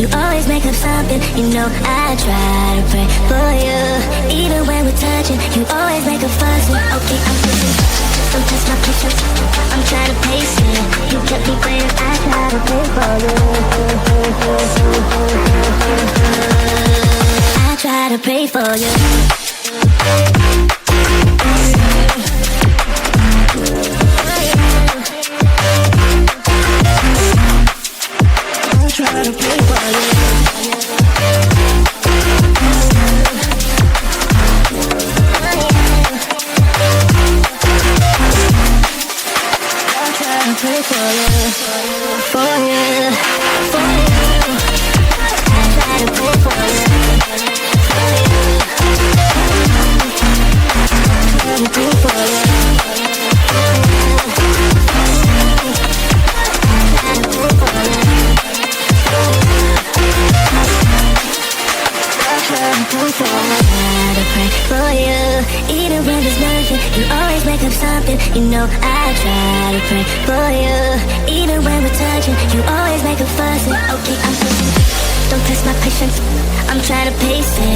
You always make up something. You know I try to pray for you. Even when we're touching, you always make a fuss. Okay, I'm pushing. Don't touch my patience. I'm trying to pace it. You kept me waiting. I try to pray for you. I try to pray for you. Try to play for you. I try to play for you, for you, for you. I try to play for you, for you. I try to play for you, for you. Even when there's nothing, you always make up something. You know I try to pray for you. Even when we're touching, you always make a fuss. Okay, I'm pushing. Don't test my patience. I'm trying to pace it.